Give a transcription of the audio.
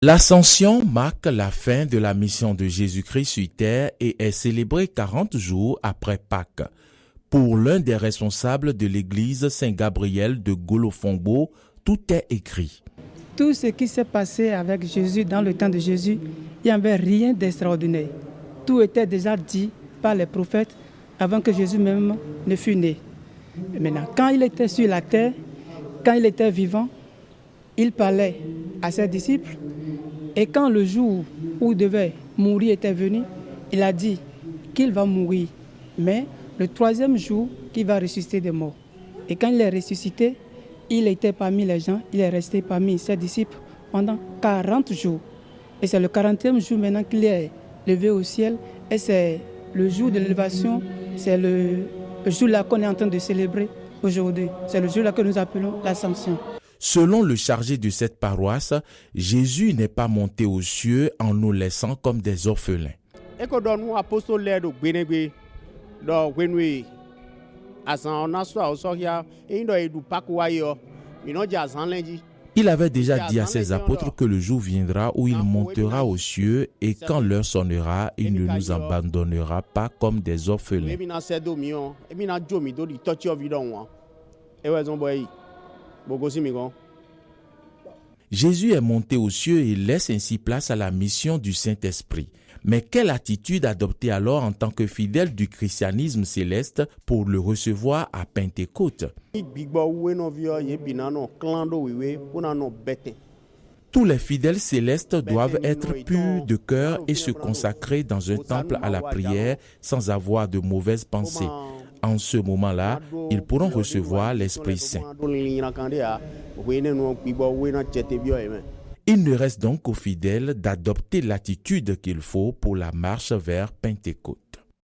L'Ascension marque la fin de la mission de Jésus-Christ sur terre et est célébrée 40 jours après Pâques. Pour l'un des responsables de l'église Saint-Gabriel de Golofongbo, tout est écrit. Tout ce qui s'est passé avec Jésus dans le temps de Jésus, il n'y avait rien d'extraordinaire. Tout était déjà dit par les prophètes avant que Jésus même ne fût né. Et maintenant, quand il était sur la terre, quand il était vivant, il parlait à ses disciples. Et quand le jour où il devait mourir était venu, il a dit qu'il va mourir, mais le troisième jour qu'il va ressusciter des morts. Et quand il est ressuscité, il était parmi les gens, il est resté parmi ses disciples pendant 40 jours. Et c'est le 40e jour maintenant qu'il est levé au ciel. Et c'est le jour de l'élévation, c'est le jour-là qu'on est en train de célébrer aujourd'hui. C'est le jour-là que nous appelons l'Ascension. Selon le chargé de cette paroisse, Jésus n'est pas monté aux cieux en nous laissant comme des orphelins. Il avait déjà dit à ses apôtres que le jour viendra où il montera aux cieux et quand l'heure sonnera, il ne nous abandonnera pas comme des orphelins. Jésus est monté aux cieux et laisse ainsi place à la mission du Saint-Esprit. Mais quelle attitude adopter alors en tant que fidèle du christianisme céleste pour le recevoir à Pentecôte? Tous les fidèles célestes doivent être purs de cœur et se consacrer dans un temple à la prière sans avoir de mauvaises pensées. En ce moment-là, ils pourront recevoir l'Esprit Saint. Il ne reste donc qu'aux fidèles d'adopter l'attitude qu'il faut pour la marche vers Pentecôte.